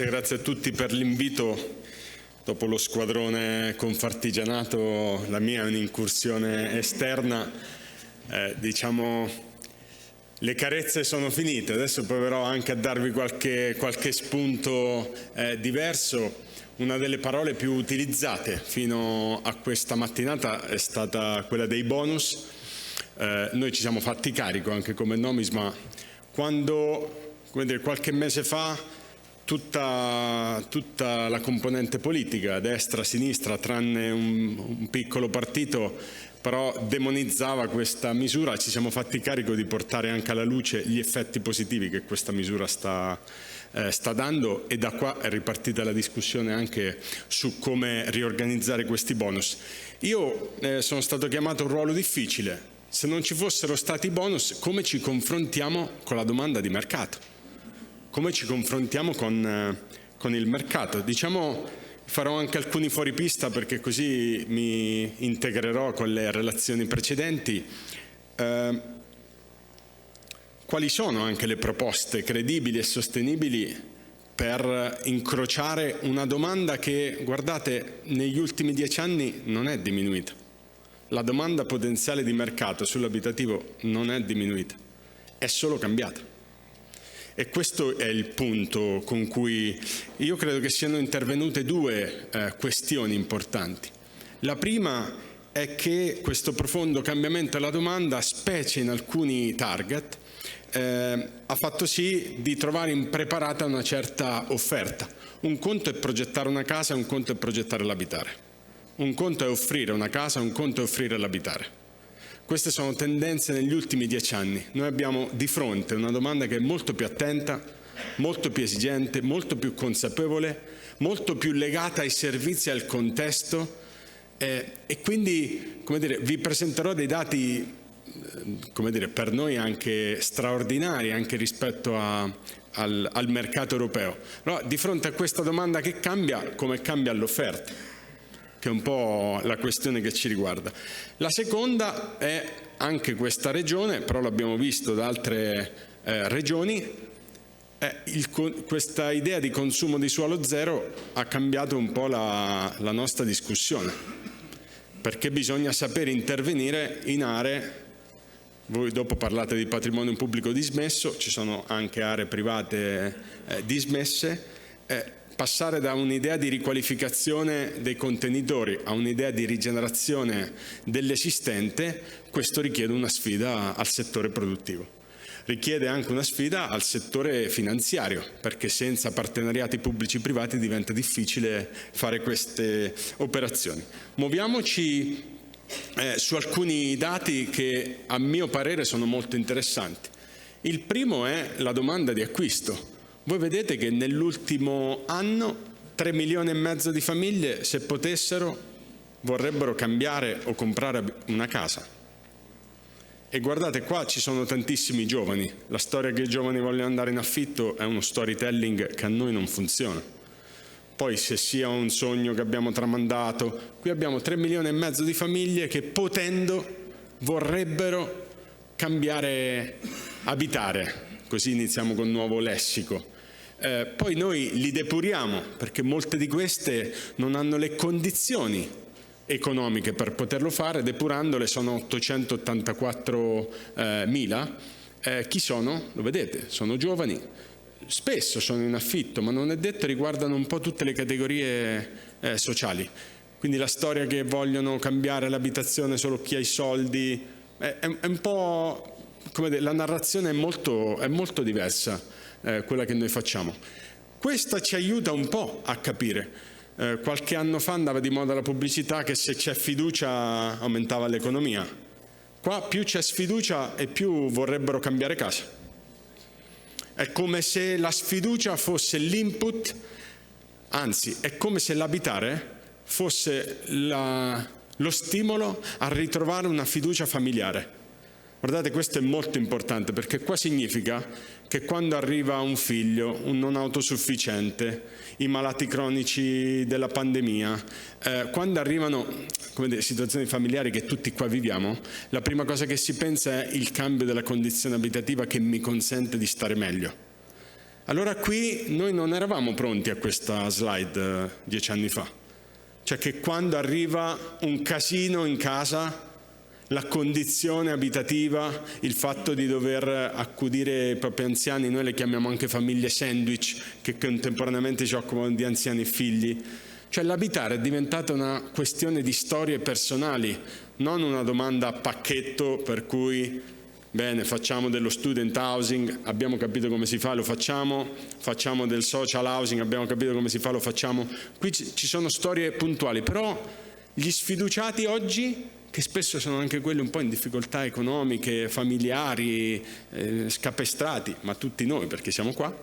Grazie a tutti per l'invito. Dopo lo squadrone Confartigianato, la mia è un'incursione esterna. Diciamo, le carezze sono finite, adesso proverò anche a darvi qualche spunto diverso. Una delle parole più utilizzate fino a questa mattinata è stata quella dei bonus. Noi ci siamo fatti carico anche come Nomisma quando, qualche mese fa, tutta la componente politica, destra, sinistra, tranne un piccolo partito, però demonizzava questa misura. Ci siamo fatti carico di portare anche alla luce gli effetti positivi che questa misura sta dando, e da qua è ripartita la discussione anche su come riorganizzare questi bonus. Io sono stato chiamato a un ruolo difficile. Se non ci fossero stati bonus, come ci confrontiamo con la domanda di mercato? Come ci confrontiamo con il mercato? Diciamo, farò anche alcuni fuoripista perché così mi integrerò con le relazioni precedenti. Quali sono anche le proposte credibili e sostenibili per incrociare una domanda che, guardate, negli ultimi 10 anni non è diminuita. La domanda potenziale di mercato sull'abitativo non è diminuita, è solo cambiata. E questo è il punto con cui io credo che siano intervenute due questioni importanti. La prima è che questo profondo cambiamento della domanda, specie in alcuni target, ha fatto sì di trovare impreparata una certa offerta. Un conto è progettare una casa, un conto è progettare l'abitare. Un conto è offrire una casa, un conto è offrire l'abitare. Queste sono tendenze negli ultimi 10 anni. Noi abbiamo di fronte una domanda che è molto più attenta, molto più esigente, molto più consapevole, molto più legata ai servizi e al contesto, e quindi, vi presenterò dei dati, per noi anche straordinari, anche rispetto al mercato europeo. Allora, di fronte a questa domanda che cambia, come cambia l'offerta? Che è un po' la questione che ci riguarda. La seconda è anche questa regione, però l'abbiamo visto da altre regioni, questa idea di consumo di suolo zero ha cambiato un po' la nostra discussione, perché bisogna sapere intervenire in aree. Voi dopo parlate di patrimonio pubblico dismesso, ci sono anche aree private dismesse. Passare da un'idea di riqualificazione dei contenitori a un'idea di rigenerazione dell'esistente, questo richiede una sfida al settore produttivo. Richiede anche una sfida al settore finanziario, perché senza partenariati pubblici-privati diventa difficile fare queste operazioni. Muoviamoci su alcuni dati che a mio parere sono molto interessanti. Il primo è la domanda di acquisto. Voi vedete che nell'ultimo anno 3,5 milioni di famiglie, se potessero, vorrebbero cambiare o comprare una casa. E guardate, qua ci sono tantissimi giovani. La storia che i giovani vogliono andare in affitto è uno storytelling che a noi non funziona. Poi se sia un sogno che abbiamo tramandato, qui abbiamo 3,5 milioni di famiglie che, potendo, vorrebbero cambiare, abitare. Così iniziamo con un nuovo lessico. Poi noi li depuriamo, perché molte di queste non hanno le condizioni economiche per poterlo fare. Depurandole sono 884.000. Chi sono? Lo vedete, sono giovani, spesso sono in affitto, ma non è detto, riguardano un po' tutte le categorie sociali. Quindi la storia che vogliono cambiare l'abitazione solo chi ha i soldi è un po', la narrazione è molto diversa. Quella che noi facciamo. Questa ci aiuta un po' a capire. Qualche anno fa andava di moda la pubblicità che se c'è fiducia aumentava l'economia. Qua più c'è sfiducia e più vorrebbero cambiare casa. È come se la sfiducia fosse l'input, anzi è come se l'abitare fosse lo stimolo a ritrovare una fiducia familiare. Guardate, questo è molto importante, perché qua significa che quando arriva un figlio, un non autosufficiente, i malati cronici della pandemia, quando arrivano situazioni familiari che tutti qua viviamo, la prima cosa che si pensa è il cambio della condizione abitativa che mi consente di stare meglio. Allora qui noi non eravamo pronti a questa slide 10 anni fa. Cioè che quando arriva un casino in casa, la condizione abitativa, il fatto di dover accudire i propri anziani, noi le chiamiamo anche famiglie sandwich, che contemporaneamente si occupano di anziani e figli. Cioè l'abitare è diventata una questione di storie personali, non una domanda a pacchetto per cui, bene, facciamo dello student housing, abbiamo capito come si fa, lo facciamo del social housing, abbiamo capito come si fa, lo facciamo. Qui ci sono storie puntuali, però gli sfiduciati oggi, che spesso sono anche quelli un po' in difficoltà economiche, familiari, scapestrati, ma tutti noi perché siamo qua,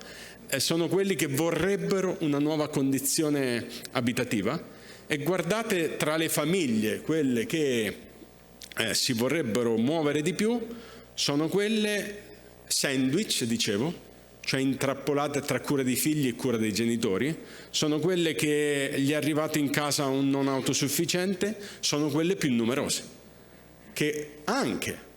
sono quelli che vorrebbero una nuova condizione abitativa. E guardate, tra le famiglie, quelle che si vorrebbero muovere di più, sono quelle sandwich, dicevo, cioè intrappolate tra cura dei figli e cura dei genitori, sono quelle che gli è arrivato in casa un non autosufficiente, sono quelle più numerose, che anche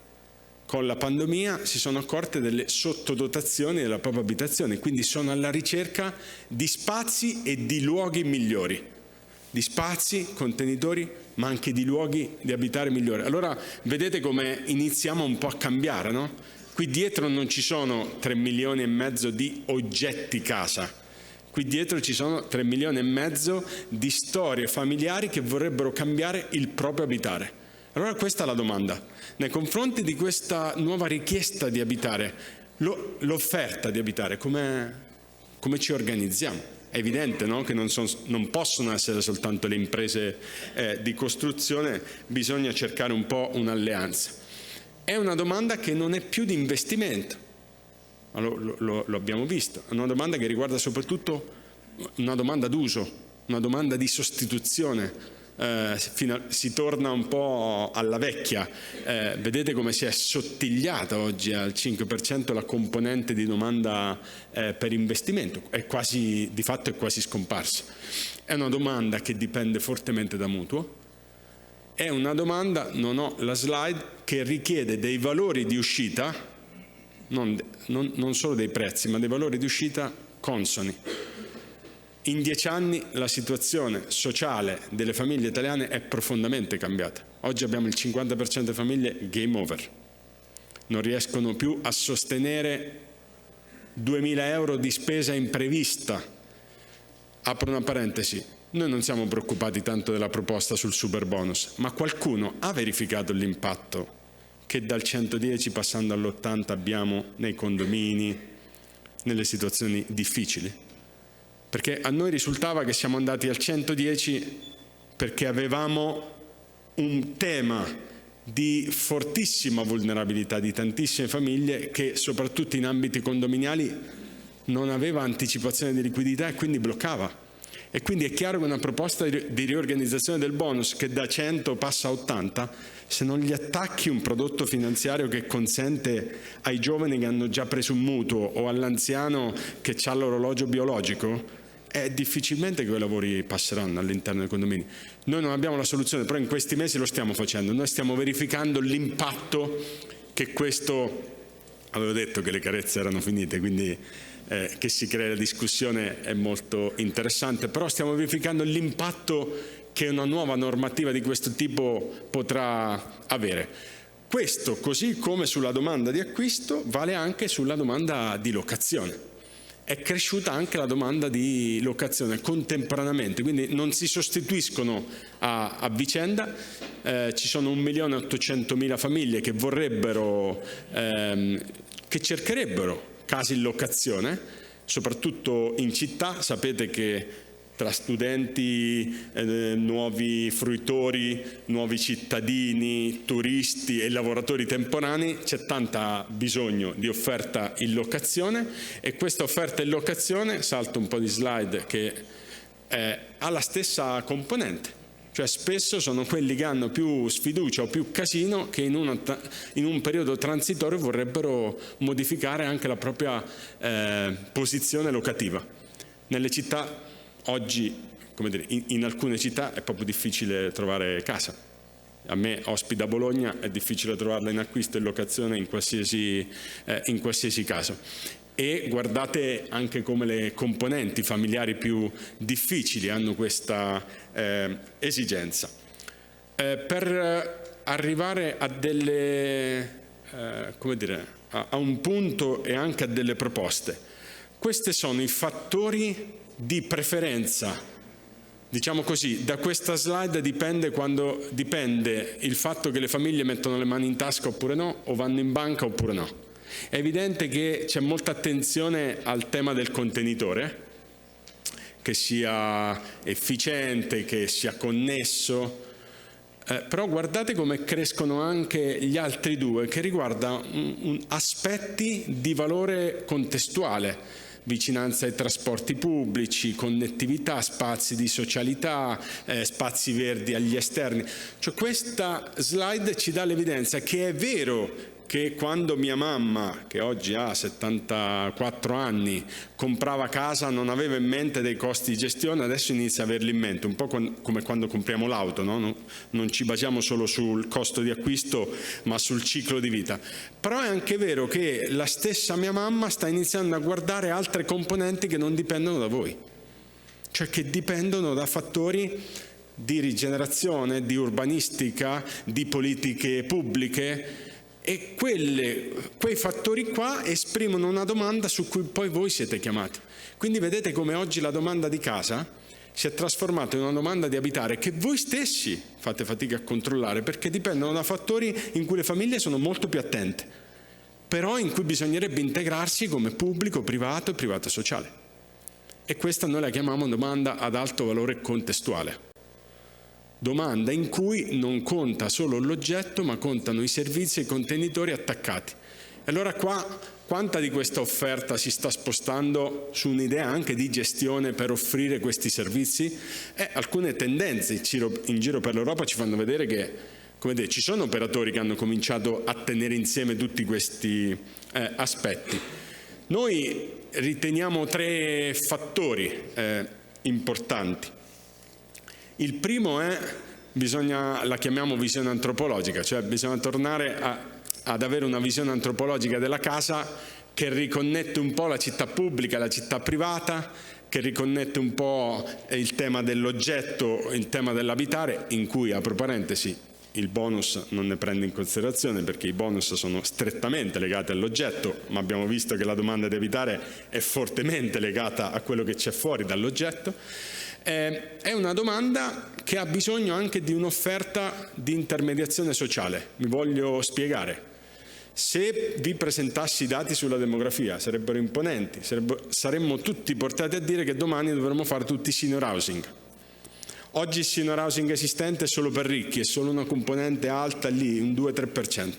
con la pandemia si sono accorte delle sottodotazioni della propria abitazione, quindi sono alla ricerca di spazi e di luoghi migliori, di spazi, contenitori, ma anche di luoghi di abitare migliori. Allora vedete come iniziamo un po' a cambiare, no? Qui dietro non ci sono 3 milioni e mezzo di oggetti casa, qui dietro ci sono 3 milioni e mezzo di storie familiari che vorrebbero cambiare il proprio abitare. Allora questa è la domanda. Nei confronti di questa nuova richiesta di abitare, l'offerta di abitare, come ci organizziamo? È evidente, no? Che non possono essere soltanto le imprese di costruzione, bisogna cercare un po' un'alleanza. È una domanda che non è più di investimento, lo abbiamo visto, è una domanda che riguarda soprattutto una domanda d'uso, una domanda di sostituzione. Si torna un po' alla vecchia, vedete come si è sottigliata oggi al 5% la componente di domanda per investimento, di fatto è quasi scomparsa. È una domanda che dipende fortemente da mutuo, è una domanda, non ho la slide, che richiede dei valori di uscita, non solo dei prezzi, ma dei valori di uscita consoni. In 10 anni la situazione sociale delle famiglie italiane è profondamente cambiata. Oggi abbiamo il 50% delle famiglie game over. Non riescono più a sostenere 2.000 euro di spesa imprevista. Apro una parentesi. Noi non siamo preoccupati tanto della proposta sul super bonus, ma qualcuno ha verificato l'impatto che dal 110 passando all'80 abbiamo nei condomini, nelle situazioni difficili? Perché a noi risultava che siamo andati al 110 perché avevamo un tema di fortissima vulnerabilità di tantissime famiglie che soprattutto in ambiti condominiali non aveva anticipazione di liquidità e quindi bloccava. E quindi è chiaro che una proposta di riorganizzazione del bonus che da 100 passa a 80, se non gli attacchi un prodotto finanziario che consente ai giovani che hanno già preso un mutuo o all'anziano che ha l'orologio biologico, difficilmente quei lavori passeranno all'interno dei condomini. Noi non abbiamo la soluzione, però in questi mesi lo stiamo facendo. Noi stiamo verificando l'impatto che questo... Avevo detto che le carezze erano finite, quindi... che si crea la discussione è molto interessante, però stiamo verificando l'impatto che una nuova normativa di questo tipo potrà avere. Questo, così come sulla domanda di acquisto, vale anche sulla domanda di locazione. È cresciuta anche la domanda di locazione contemporaneamente, quindi non si sostituiscono a vicenda. Ci sono 1.800.000 famiglie che vorrebbero, che cercherebbero casi in locazione, soprattutto in città. Sapete che tra studenti, nuovi fruitori, nuovi cittadini, turisti e lavoratori temporanei c'è tanto bisogno di offerta in locazione, e questa offerta in locazione, salto un po' di slide, che ha la stessa componente. Cioè spesso sono quelli che hanno più sfiducia o più casino che in un periodo transitorio vorrebbero modificare anche la propria posizione locativa. Nelle città oggi, come dire, in alcune città è proprio difficile trovare casa. A me, ospite a Bologna, è difficile trovarla in acquisto e in locazione in qualsiasi caso. e guardate anche come le componenti familiari più difficili hanno questa esigenza. Per arrivare a a un punto e anche a delle proposte, questi sono i fattori di preferenza. Diciamo così, da questa slide dipende il fatto che le famiglie mettono le mani in tasca oppure no, o vanno in banca oppure no. È evidente che c'è molta attenzione al tema del contenitore, che sia efficiente, che sia connesso, però guardate come crescono anche gli altri due, che riguardano aspetti di valore contestuale: vicinanza ai trasporti pubblici, connettività, spazi di socialità, spazi verdi agli esterni. Cioè, questa slide ci dà l'evidenza che è vero che quando mia mamma, che oggi ha 74 anni, comprava casa non aveva in mente dei costi di gestione, adesso inizia a averli in mente, un po' come quando compriamo l'auto, no? Non ci basiamo solo sul costo di acquisto, ma sul ciclo di vita. Però è anche vero che la stessa mia mamma sta iniziando a guardare altre componenti che non dipendono da voi, cioè che dipendono da fattori di rigenerazione, di urbanistica, di politiche pubbliche. E quei fattori qua esprimono una domanda su cui poi voi siete chiamati. Quindi vedete come oggi la domanda di casa si è trasformata in una domanda di abitare che voi stessi fate fatica a controllare, perché dipendono da fattori in cui le famiglie sono molto più attente, però in cui bisognerebbe integrarsi come pubblico, privato e privato sociale. E questa noi la chiamiamo domanda ad alto valore contestuale. Domanda in cui non conta solo l'oggetto, ma contano i servizi e i contenitori attaccati. E allora qua, quanta di questa offerta si sta spostando su un'idea anche di gestione per offrire questi servizi? Alcune tendenze in giro per l'Europa ci fanno vedere che ci sono operatori che hanno cominciato a tenere insieme tutti questi aspetti. Noi riteniamo 3 fattori importanti. Il primo è, la chiamiamo visione antropologica, cioè bisogna tornare ad avere una visione antropologica della casa che riconnette un po' la città pubblica e la città privata, che riconnette un po' il tema dell'oggetto, il tema dell'abitare, in cui, apro parentesi, il bonus non ne prende in considerazione perché i bonus sono strettamente legati all'oggetto, ma abbiamo visto che la domanda di abitare è fortemente legata a quello che c'è fuori dall'oggetto. È una domanda che ha bisogno anche di un'offerta di intermediazione sociale. Mi voglio spiegare. Se vi presentassi i dati sulla demografia sarebbero imponenti, saremmo tutti portati a dire che domani dovremmo fare tutti senior housing. Oggi il senior housing esistente è solo per ricchi, è solo una componente alta lì, un 2-3%.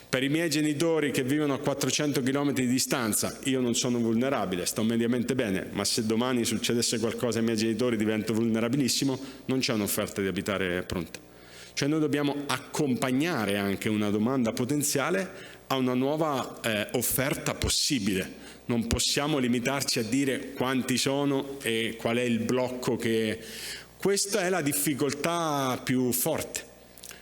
Per i miei genitori che vivono a 400 km di distanza, io non sono vulnerabile, sto mediamente bene, ma se domani succedesse qualcosa ai miei genitori divento vulnerabilissimo, non c'è un'offerta di abitare pronta. Cioè noi dobbiamo accompagnare anche una domanda potenziale a una nuova offerta possibile. Non possiamo limitarci a dire quanti sono e qual è il blocco che... Questa è la difficoltà più forte,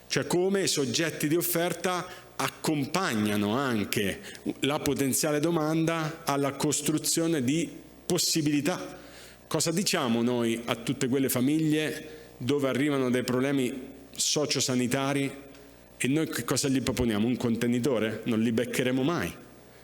cioè come i soggetti di offerta accompagnano anche la potenziale domanda alla costruzione di possibilità. Cosa diciamo noi a tutte quelle famiglie dove arrivano dei problemi sociosanitari e noi che cosa gli proponiamo? Un contenitore? Non li beccheremo mai.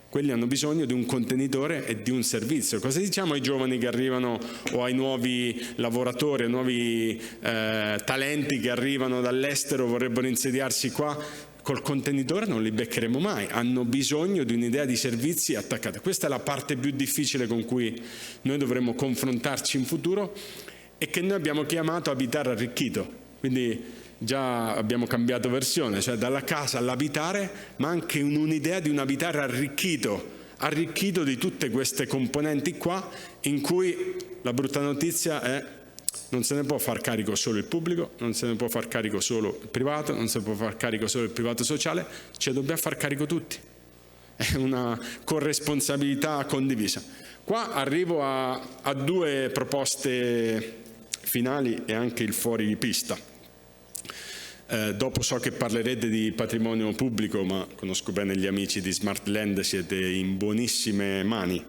Quelli hanno bisogno di un contenitore e di un servizio. Cosa diciamo ai giovani che arrivano o ai nuovi lavoratori, ai nuovi talenti che arrivano dall'estero, vorrebbero insediarsi qua? Col contenitore non li beccheremo mai, hanno bisogno di un'idea di servizi attaccata. Questa è la parte più difficile con cui noi dovremo confrontarci in futuro e che noi abbiamo chiamato abitare arricchito. Quindi già abbiamo cambiato versione, cioè dalla casa all'abitare, ma anche un'idea di un abitare arricchito di tutte queste componenti qua, in cui la brutta notizia è non se ne può far carico solo il pubblico, non se ne può far carico solo il privato, non se ne può far carico solo il privato sociale, ce dobbiamo far carico tutti. È una corresponsabilità condivisa. Qua arrivo a 2 proposte finali e anche il fuori di pista. Dopo so che parlerete di patrimonio pubblico, ma conosco bene gli amici di Smartland, siete in buonissime mani.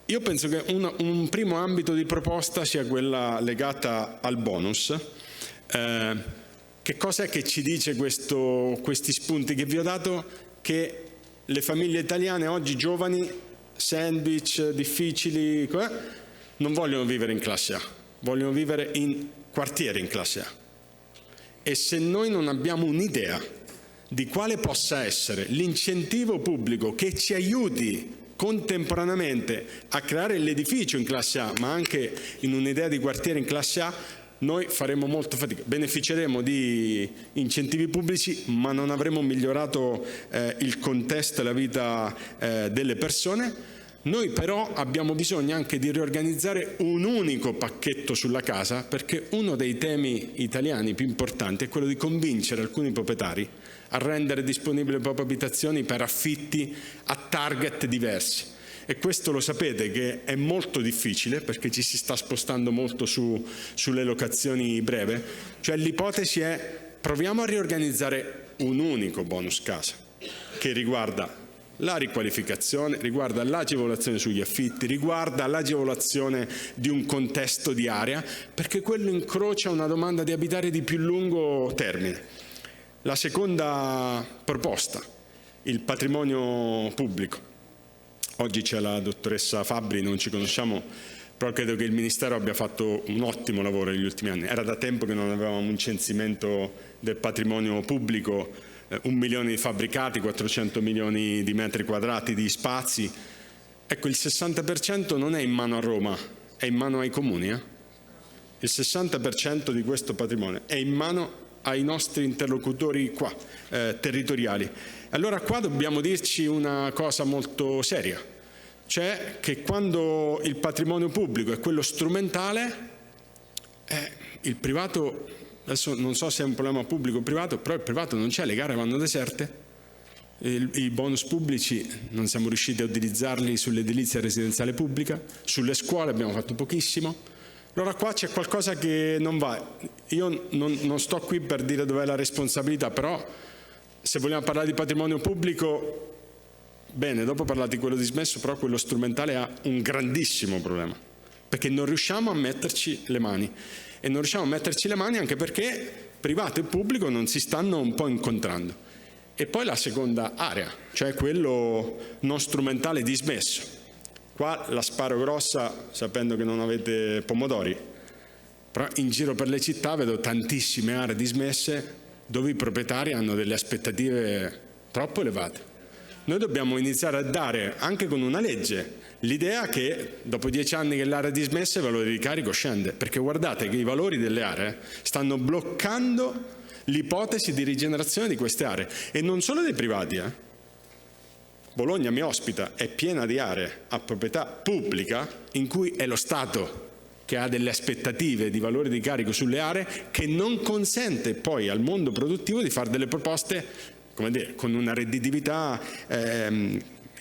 Io penso che un primo ambito di proposta sia quella legata al bonus. Che cos'è che ci dice questi spunti che vi ho dato? Che le famiglie italiane oggi giovani, sandwich difficili, non vogliono vivere in classe A, vogliono vivere in quartieri in classe A. E se noi non abbiamo un'idea di quale possa essere l'incentivo pubblico che ci aiuti contemporaneamente a creare l'edificio in classe A, ma anche in un'idea di quartiere in classe A, noi faremo molta fatica. Beneficeremo di incentivi pubblici, ma non avremo migliorato il contesto e la vita delle persone. Noi però abbiamo bisogno anche di riorganizzare un unico pacchetto sulla casa, perché uno dei temi italiani più importanti è quello di convincere alcuni proprietari a rendere disponibili le proprie abitazioni per affitti a target diversi. E questo lo sapete che è molto difficile, perché ci si sta spostando molto sulle locazioni breve. Cioè l'ipotesi è: proviamo a riorganizzare un unico bonus casa che riguarda la riqualificazione, riguarda l'agevolazione sugli affitti, riguarda l'agevolazione di un contesto di area, perché quello incrocia una domanda di abitare di più lungo termine. La seconda proposta, il patrimonio pubblico. Oggi c'è la dottoressa Fabbri, non ci conosciamo, però credo che il Ministero abbia fatto un ottimo lavoro negli ultimi anni. Era da tempo che non avevamo un censimento del patrimonio pubblico, 1 milione di fabbricati, 400 milioni di metri quadrati di spazi. Ecco, il 60% non è in mano a Roma, è in mano ai comuni. Il 60% di questo patrimonio è in mano ai nostri interlocutori qua, territoriali. Allora qua dobbiamo dirci una cosa molto seria, cioè che quando il patrimonio pubblico è quello strumentale, il privato... Adesso non so se è un problema pubblico o privato, però il privato non c'è, le gare vanno deserte, i bonus pubblici non siamo riusciti a utilizzarli sull'edilizia residenziale pubblica, sulle scuole abbiamo fatto pochissimo. Allora qua c'è qualcosa che non va. Io non sto qui per dire dov'è la responsabilità, però se vogliamo parlare di patrimonio pubblico, bene, dopo parlate di quello dismesso, però quello strumentale ha un grandissimo problema, perché non riusciamo a metterci le mani. E non riusciamo a metterci le mani anche perché privato e pubblico non si stanno un po' incontrando. E poi la seconda area, cioè quello non strumentale dismesso. Qua la sparo grossa sapendo che non avete pomodori, però in giro per le città vedo tantissime aree dismesse dove i proprietari hanno delle aspettative troppo elevate. Noi dobbiamo iniziare a dare, anche con una legge, l'idea che dopo 10 anni che l'area è dismessa il valore di carico scende, perché guardate che i valori delle aree stanno bloccando l'ipotesi di rigenerazione di queste aree, e non solo dei privati. Bologna mi ospita, è piena di aree a proprietà pubblica in cui è lo Stato che ha delle aspettative di valore di carico sulle aree, che non consente poi al mondo produttivo di fare delle proposte, come dire, con una redditività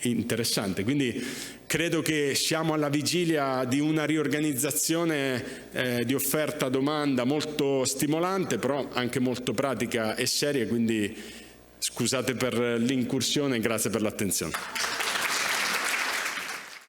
interessante. Quindi credo che siamo alla vigilia di una riorganizzazione di offerta-domanda molto stimolante, però anche molto pratica e seria, quindi scusate per l'incursione e grazie per l'attenzione.